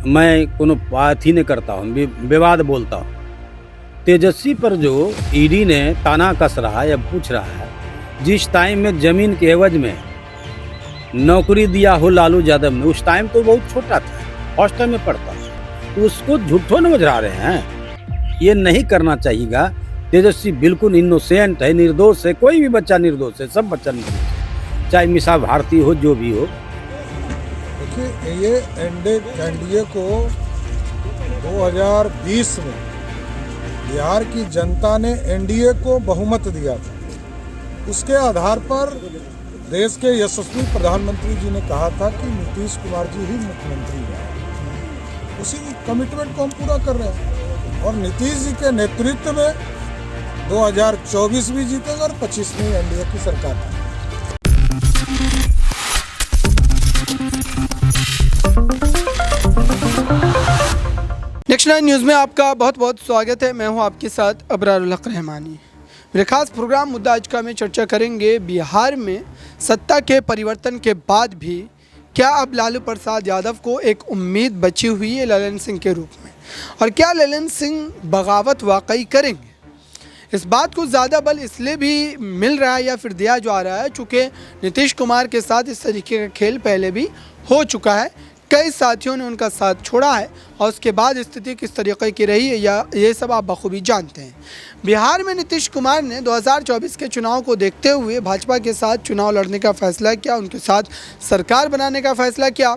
मैं कोनो बात ही नहीं करता हूँ, विवाद बोलता हूँ। तेजस्वी पर जो ईडी ने ताना कस रहा है या पूछ रहा है, जिस टाइम में जमीन के एवज में नौकरी दिया हो लालू यादव ने, उस टाइम तो बहुत छोटा था, हॉस्टल में पढ़ता था, तो उसको झूठो न बजा रहे हैं। ये नहीं करना चाहिएगा। तेजस्वी बिल्कुल इनोसेंट है, निर्दोष है, कोई भी बच्चा निर्दोष है, सब बच्चा निर्दोष है, चाहे मिसा भारती हो, जो भी हो। देखिए, ये एनडीए को 2020 में बिहार की जनता ने एनडीए को बहुमत दिया था। उसके आधार पर देश के यशस्वी प्रधानमंत्री जी ने कहा था कि नीतीश कुमार जी ही मुख्यमंत्री हैं। उसी कमिटमेंट को हम पूरा कर रहे हैं और नीतीश जी के नेतृत्व में 2024 भी जीतेगा और 25 में एनडीए की सरकार है। नेक्स्ट 9 न्यूज़ में आपका बहुत बहुत स्वागत है। मैं हूं आपके साथ अबरारुल हक रहमानी। मेरे खास प्रोग्राम मुद्दा आज का में चर्चा करेंगे बिहार में सत्ता के परिवर्तन के बाद भी क्या अब लालू प्रसाद यादव को एक उम्मीद बची हुई है ललन सिंह के रूप में, और क्या ललन सिंह बगावत वाकई करेंगे। इस बात को ज़्यादा बल इसलिए भी मिल रहा है या फिर दिया जा रहा है चूँकि नीतीश कुमार के साथ इस तरीके का खेल पहले भी हो चुका है, कई साथियों ने उनका साथ छोड़ा है और उसके बाद स्थिति किस तरीके की रही है या ये सब आप बखूबी जानते हैं। बिहार में नीतीश कुमार ने 2024 के चुनाव को देखते हुए भाजपा के साथ चुनाव लड़ने का फैसला किया, उनके साथ सरकार बनाने का फैसला किया,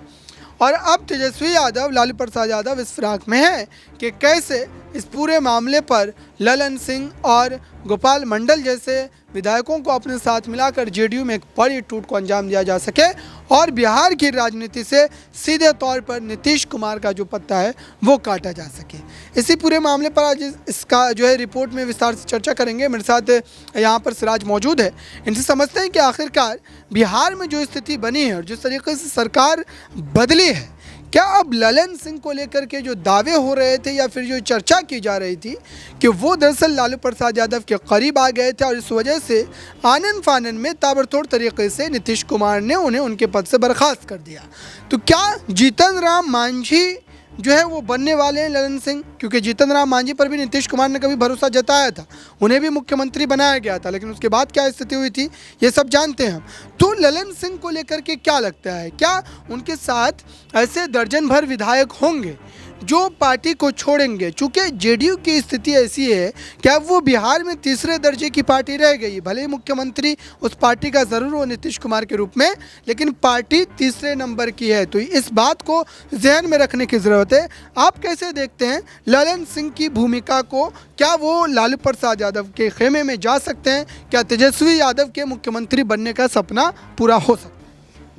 और अब तेजस्वी यादव, लालू प्रसाद यादव इस फिराक में है कि कैसे इस पूरे मामले पर ललन सिंह और गोपाल मंडल जैसे विधायकों को अपने साथ मिलाकर जेडीयू में एक बड़ी टूट को अंजाम दिया जा सके और बिहार की राजनीति से सीधे तौर पर नीतीश कुमार का जो पत्ता है वो काटा जा सके। इसी पूरे मामले पर आज इसका जो है रिपोर्ट में विस्तार से चर्चा करेंगे। मेरे साथ यहाँ पर सिराज मौजूद है, इनसे समझते हैं कि आखिरकार बिहार में जो स्थिति बनी है और जिस तरीके से सरकार बदली है, क्या अब ललन सिंह को लेकर के जो दावे हो रहे थे या फिर जो चर्चा की जा रही थी कि वो दरअसल लालू प्रसाद यादव के करीब आ गए थे और इस वजह से आनन फानन में ताबड़तोड़ तरीके से नीतीश कुमार ने उन्हें उनके पद से बर्खास्त कर दिया, तो क्या जीतन राम मांझी जो है वो बनने वाले हैं ललन सिंह? क्योंकि जीतन राम मांझी पर भी नीतीश कुमार ने कभी भरोसा जताया था, उन्हें भी मुख्यमंत्री बनाया गया था, लेकिन उसके बाद क्या स्थिति हुई थी ये सब जानते हैं हम। तो ललन सिंह को लेकर के क्या लगता है, क्या उनके साथ ऐसे दर्जन भर विधायक होंगे जो पार्टी को छोड़ेंगे? चूँकि जेडीयू की स्थिति ऐसी है कि अब वो बिहार में तीसरे दर्जे की पार्टी रह गई, भले ही मुख्यमंत्री उस पार्टी का ज़रूर हो नीतीश कुमार के रूप में, लेकिन पार्टी तीसरे नंबर की है। तो इस बात को जहन में रखने की ज़रूरत है। आप कैसे देखते हैं ललन सिंह की भूमिका को? क्या वो लालू प्रसाद यादव के खेमे में जा सकते हैं? क्या तेजस्वी यादव के मुख्यमंत्री बनने का सपना पूरा हो सकता है?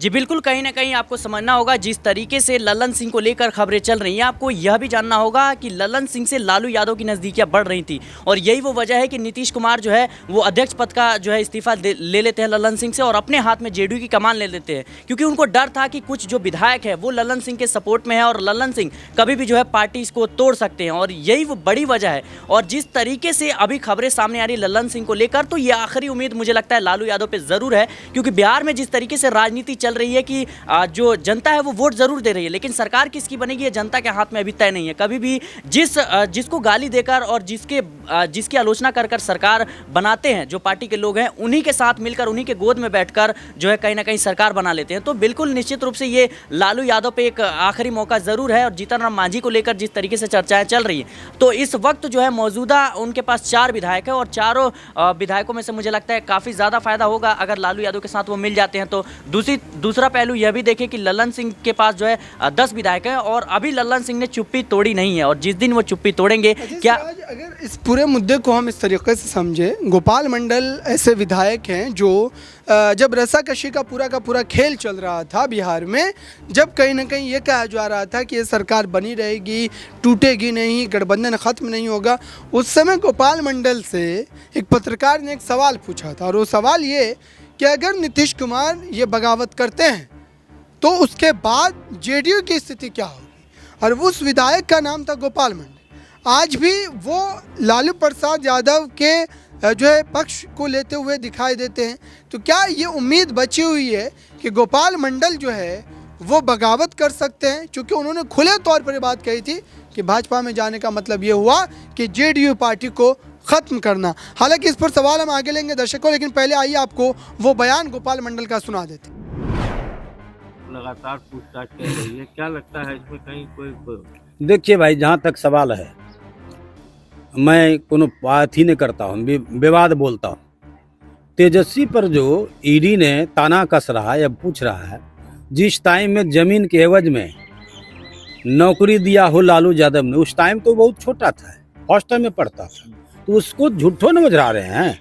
जी बिल्कुल, कहीं ना कहीं आपको समझना होगा जिस तरीके से ललन सिंह को लेकर खबरें चल रही हैं, आपको यह भी जानना होगा कि ललन सिंह से लालू यादव की नज़दीकियां बढ़ रही थी और यही वो वजह है कि नीतीश कुमार जो है वो अध्यक्ष पद का जो है इस्तीफा ले लेते हैं ललन सिंह से और अपने हाथ में जेडीयू की कमान ले लेते हैं, क्योंकि उनको डर था कि कुछ जो विधायक है वो ललन सिंह के सपोर्ट में है और ललन सिंह कभी भी जो है पार्टी इसको तोड़ सकते हैं, और यही वो बड़ी वजह है। और जिस तरीके से अभी खबरें सामने आ रही ललन सिंह को लेकर, तो ये आखिरी उम्मीद मुझे लगता है लालू यादव पर ज़रूर है, क्योंकि बिहार में जिस तरीके से राजनीति चल रही है कि जो जनता है वो वोट जरूर दे रही है, लेकिन सरकार किसकी बनेगी ये जनता के हाथ में अभी तय नहीं है। कभी भी जिसको गाली देकर और जिसकी आलोचना कर कर सरकार बनाते हैं, जो पार्टी के लोग हैं, उन्हीं के साथ मिलकर उन्हीं के गोद में बैठकर जो है कहीं ना कहीं सरकार बना लेते हैं। तो बिल्कुल निश्चित रूप से ये लालू यादव पे एक आखिरी मौका जरूर है। और जीतन राम मांझी को लेकर जिस तरीके से चर्चाएं चल रही हैं, तो इस वक्त जो है मौजूदा उनके पास 4 विधायक है और चारों विधायकों में से मुझे लगता है काफ़ी ज़्यादा फायदा होगा अगर लालू यादव के साथ वो मिल जाते हैं। तो दूसरा पहलू यह भी देखें कि ललन सिंह के पास जो है 10 विधायक हैं और अभी ललन सिंह ने चुप्पी तोड़ी नहीं है, और जिस दिन वो चुप्पी तोड़ेंगे, क्या अगर इस पूरे मुद्दे को हम इस तरीके से समझे, गोपाल मंडल ऐसे विधायक हैं जो जब रस्साकशी का पूरा खेल चल रहा था बिहार में, जब कहीं ना कहीं ये कहा जा रहा था कि ये सरकार बनी रहेगी, टूटेगी नहीं, गठबंधन ख़त्म नहीं होगा, उस समय गोपाल मंडल से एक पत्रकार ने एक सवाल पूछा था और वो सवाल ये कि अगर नीतीश कुमार ये बगावत करते हैं तो उसके बाद जेडीयू की स्थिति क्या होगी, और उस विधायक का नाम था गोपाल मंडल। आज भी वो लालू प्रसाद यादव के जो है पक्ष को लेते हुए दिखाई देते हैं। तो क्या ये उम्मीद बची हुई है कि गोपाल मंडल जो है वो बगावत कर सकते हैं, क्योंकि उन्होंने खुले तौर पर ये बात कही थी कि भाजपा में जाने का मतलब ये हुआ कि जेडीयू पार्टी को ख़त्म करना। हालांकि इस पर सवाल हम आगे लेंगे दर्शकों, लेकिन पहले आइए आपको वो बयान गोपाल मंडल का सुना देते। लगातार पूछताछ कर रही है, क्या लगता है इसमें कहीं कोई देखिए भाई, जहाँ तक सवाल है, मैं कोनो बात ही नहीं करता हूँ, विवाद बोलता हूँ। तेजस्वी पर जो ईडी ने ताना कस रहा है या पूछ रहा है, जिस टाइम में जमीन के एवज में नौकरी दिया हो लालू यादव ने, उस टाइम तो बहुत छोटा था, हॉस्टल में पढ़ता था, तो उसको झूठो नजरा रहे हैं।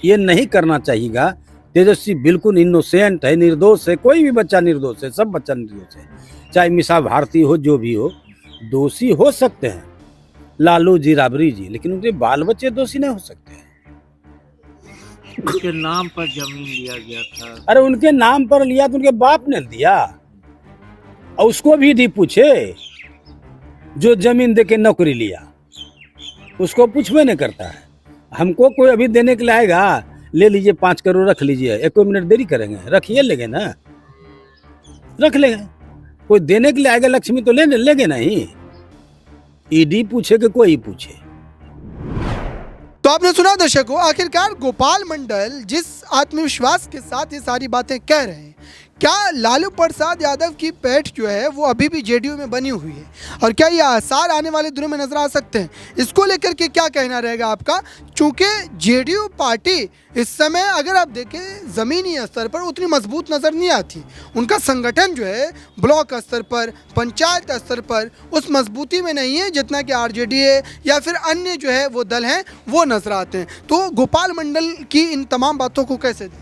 ये नहीं करना चाहिएगा। तेजस्वी बिल्कुल इनोसेंट है, निर्दोष है, कोई भी बच्चा निर्दोष है, सब बच्चा निर्दोष है, चाहे मिसा भारती हो, जो भी हो, दोषी हो सकते हैं लालू जी, राबड़ी जी, लेकिन उनके बाल बच्चे दोषी नहीं हो सकते हैं। उसके नाम पर जमीन लिया गया था? अरे उनके नाम पर लिया तो उनके बाप ने दिया, और उसको भी दी पूछे जो जमीन देके नौकरी लिया, उसको पूछवे नहीं करता है। हमको कोई अभी देने के लिए आएगा, ले लीजिए 5 करोड़ रख लीजिए, 1 मिनट देरी करेंगे, रखिए लेंगे ना, रख लेंगे। कोई देने के लिए आएगा लक्ष्मी तो लेंगे नहीं। ईडी पूछे कि कोई पूछे। तो आपने सुना दर्शकों, आखिरकार गोपाल मंडल जिस आत्मविश्वास के साथ ये सारी बातें कह रहे हैं, क्या लालू प्रसाद यादव की पैठ जो है वो अभी भी जेडीयू में बनी हुई है, और क्या ये आसार आने वाले दिनों में नजर आ सकते हैं? इसको लेकर के क्या कहना रहेगा आपका? चूंकि जेडीयू पार्टी इस समय अगर आप देखें ज़मीनी स्तर पर उतनी मजबूत नज़र नहीं आती। उनका संगठन जो है ब्लॉक स्तर पर, पंचायत स्तर पर उस मजबूती में नहीं है जितना कि आरजेडी या फिर अन्य जो है वो दल हैं वो नजर आते हैं। तो गोपाल मंडल की इन तमाम बातों को कैसे दें?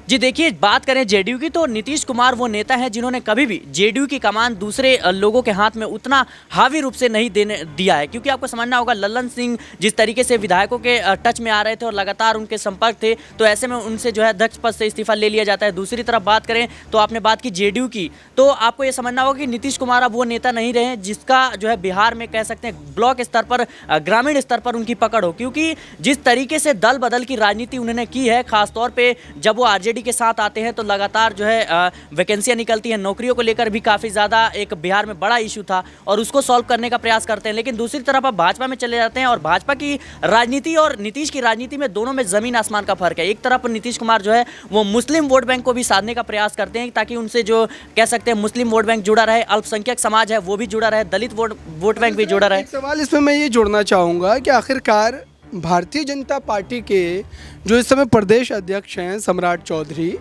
जी देखिए, बात करें जेडीयू की तो नीतीश कुमार वो नेता है जिन्होंने कभी भी जेडीयू की कमान दूसरे लोगों के हाथ में उतना हावी रूप से नहीं देने दिया है, क्योंकि आपको समझना होगा लल्लन सिंह जिस तरीके से विधायकों के टच में आ रहे थे और लगातार उनके संपर्क थे, तो ऐसे में उनसे जो है अध्यक्ष पद से इस्तीफा ले लिया जाता है। दूसरी तरफ बात करें तो आपने बात की जेडीयू की, तो आपको ये समझना होगा कि नीतीश कुमार अब वो नेता नहीं रहे जिसका जो है बिहार में कह सकते हैं ब्लॉक स्तर पर, ग्रामीण स्तर पर उनकी पकड़ हो, क्योंकि जिस तरीके से दल बदल की राजनीति उन्होंने की है, खासतौर पर जब वो आरजेडी के साथ आते हैं तो लगातार जो है वैकेंसियां निकलती हैं, नौकरियों को लेकर भी काफ़ी ज़्यादा एक बिहार में बड़ा इशू था और उसको सॉल्व करने का प्रयास करते हैं। लेकिन दूसरी तरफ अब भाजपा में चले जाते हैं और भाजपा की राजनीति और नीतीश की राजनीति में दोनों में ज़मीन आसमान का फर्क है। एक तरफ नीतीश कुमार जो है वो मुस्लिम वोट बैंक को भी साधने का प्रयास करते हैं ताकि उनसे जो कह सकते हैं मुस्लिम वोट बैंक जुड़ा रहे, अल्पसंख्यक समाज है वो भी जुड़ा रहे, दलित वोट बैंक भी जुड़ा रहे। एक सवाल इसमें मैं ये जोड़ना चाहूँगा कि आखिरकार भारतीय जनता पार्टी के जो इस समय प्रदेश अध्यक्ष हैं सम्राट चौधरी,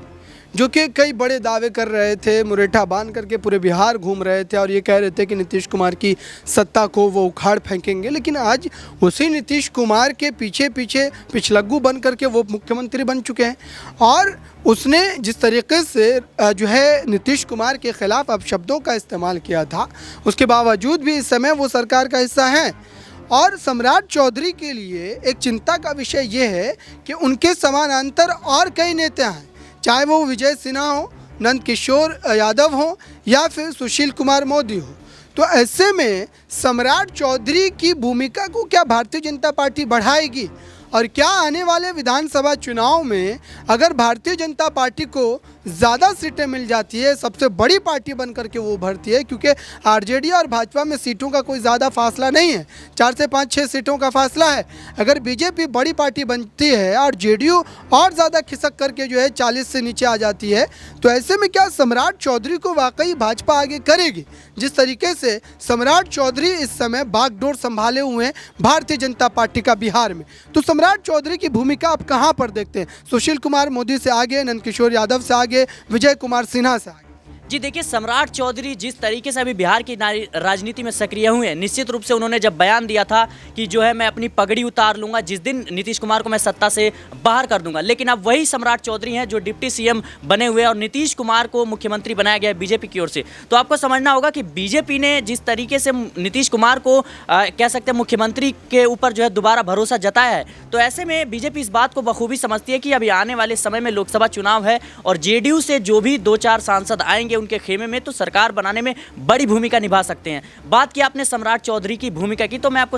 जो कि कई बड़े दावे कर रहे थे, मुरेठा बांध करके पूरे बिहार घूम रहे थे और ये कह रहे थे कि नीतीश कुमार की सत्ता को वो उखाड़ फेंकेंगे, लेकिन आज उसी नीतीश कुमार के पीछे पीछे पिछलग्गू बन करके वो मुख्यमंत्री बन चुके हैं। और उसने जिस तरीके से जो है नीतीश कुमार के खिलाफ अपशब्दों का इस्तेमाल किया था, उसके बावजूद भी इस समय वो सरकार का हिस्सा हैं। और सम्राट चौधरी के लिए एक चिंता का विषय ये है कि उनके समानांतर और कई नेता हैं, चाहे वो विजय सिन्हा हो, नंद किशोर यादव हो या फिर सुशील कुमार मोदी हो। तो ऐसे में सम्राट चौधरी की भूमिका को क्या भारतीय जनता पार्टी बढ़ाएगी, और क्या आने वाले विधानसभा चुनाव में अगर भारतीय जनता पार्टी को ज़्यादा सीटें मिल जाती है, सबसे बड़ी पार्टी बन करके वो उभरती है, क्योंकि आरजेडी और भाजपा में सीटों का कोई ज़्यादा फासला नहीं है, 4 से 5-6 सीटों का फासला है। अगर बीजेपी बड़ी पार्टी बनती है और जेडीयू और ज़्यादा खिसक करके जो है 40 से नीचे आ जाती है, तो ऐसे में क्या सम्राट चौधरी को वाकई भाजपा आगे करेगी? जिस तरीके से सम्राट चौधरी इस समय बागडोर संभाले हुए हैं भारतीय जनता पार्टी का बिहार में, तो सम्राट चौधरी की भूमिका आप कहां पर देखते हैं? सुशील कुमार मोदी से आगे, नंद किशोर यादव से आगे, विजय कुमार सिन्हा से आगे? जी देखिए, सम्राट चौधरी जिस तरीके से अभी बिहार की राजनीति में सक्रिय हुए हैं, निश्चित रूप से उन्होंने जब बयान दिया था कि जो है मैं अपनी पगड़ी उतार लूंगा जिस दिन नीतीश कुमार को मैं सत्ता से बाहर कर दूंगा, लेकिन अब वही सम्राट चौधरी हैं जो डिप्टी सीएम बने हुए हैं और नीतीश कुमार को मुख्यमंत्री बनाया गया है बीजेपी की ओर से। तो आपको समझना होगा कि बीजेपी ने जिस तरीके से नीतीश कुमार को कह सकते हैं मुख्यमंत्री के ऊपर जो है दोबारा भरोसा जताया है, तो ऐसे में बीजेपी इस बात को बखूबी समझती है कि अभी आने वाले समय में लोकसभा चुनाव है और जेडीयू से जो भी 2-4 सांसद आएंगे उनके खेमे में, तो सरकार बनाने में बड़ी भूमिका निभा सकते हैं। बात की आपने सम्राट चौधरी की भूमिका की, तो मैं आपको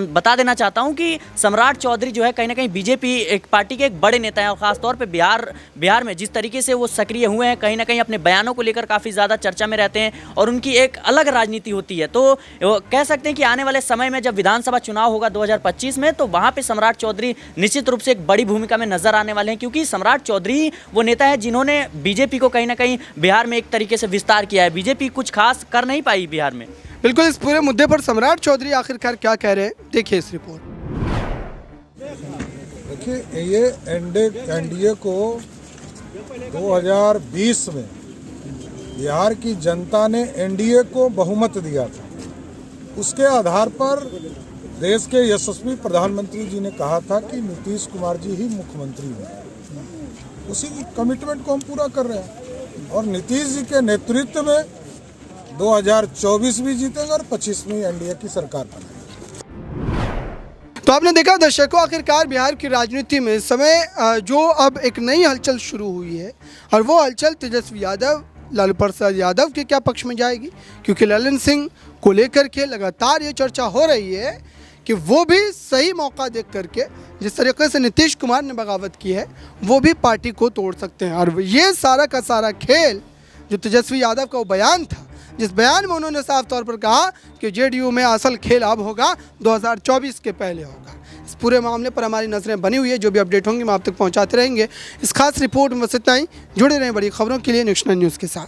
बता देना चाहता हूं कि सम्राट चौधरी जो है कहीं ना कहीं बीजेपी एक पार्टी के एक बड़े नेता हैं, और ख़ासतौर पे बिहार में जिस तरीके से वो सक्रिय हुए हैं, कहीं ना कहीं अपने बयानों को लेकर काफ़ी ज़्यादा चर्चा में रहते हैं और उनकी एक अलग राजनीति होती है। तो कह सकते हैं कि आने वाले समय में जब विधानसभा चुनाव होगा 2025 में, तो वहाँ पर सम्राट चौधरी निश्चित रूप से एक बड़ी भूमिका में नजर आने वाले हैं, क्योंकि सम्राट चौधरी वो नेता है जिन्होंने बीजेपी को कहीं ना कहीं बिहार में एक तरीके से विस्तार किया है। बीजेपी कुछ खास कर नहीं पाई बिहार में। बिल्कुल, इस पूरे मुद्दे पर सम्राट चौधरी आखिरकार क्या कह रहे हैं, देखिए इस रिपोर्ट। देखिए, ये एनडीए को 2020 में बिहार की जनता ने एनडीए को बहुमत दिया था। उसके आधार पर देश के यशस्वी प्रधानमंत्री जी ने कहा था कि नीतीश कुमार जी ही मुख्यमंत्री होंगे। उसी कमिटमेंट को हम पूरा कर रहे हैं और नीतीश जी के नेतृत्व में 2024 भी जीतेंगे और 25 में एनडीए की सरकार बनेगी। तो आपने देखा दर्शकों, आखिरकार बिहार की राजनीति में इस समय जो अब एक नई हलचल शुरू हुई है, और वो हलचल तेजस्वी यादव, लालू प्रसाद यादव के क्या पक्ष में जाएगी, क्योंकि ललन सिंह को लेकर के लगातार ये चर्चा हो रही है कि वो भी सही मौका देख करके जिस तरीके से नीतीश कुमार ने बगावत की है, वो भी पार्टी को तोड़ सकते हैं। और ये सारा का सारा खेल जो तेजस्वी यादव का वो बयान था, जिस बयान में उन्होंने साफ तौर पर कहा कि जेडीयू में असल खेल अब होगा 2024 के पहले होगा। इस पूरे मामले पर हमारी नजरें बनी हुई है, जो भी अपडेट होंगी हम आप तक पहुंचाते रहेंगे। इस खास रिपोर्ट में बस इतना ही। जुड़े रहें बड़ी खबरों के लिए नेशनल न्यूज़ के साथ।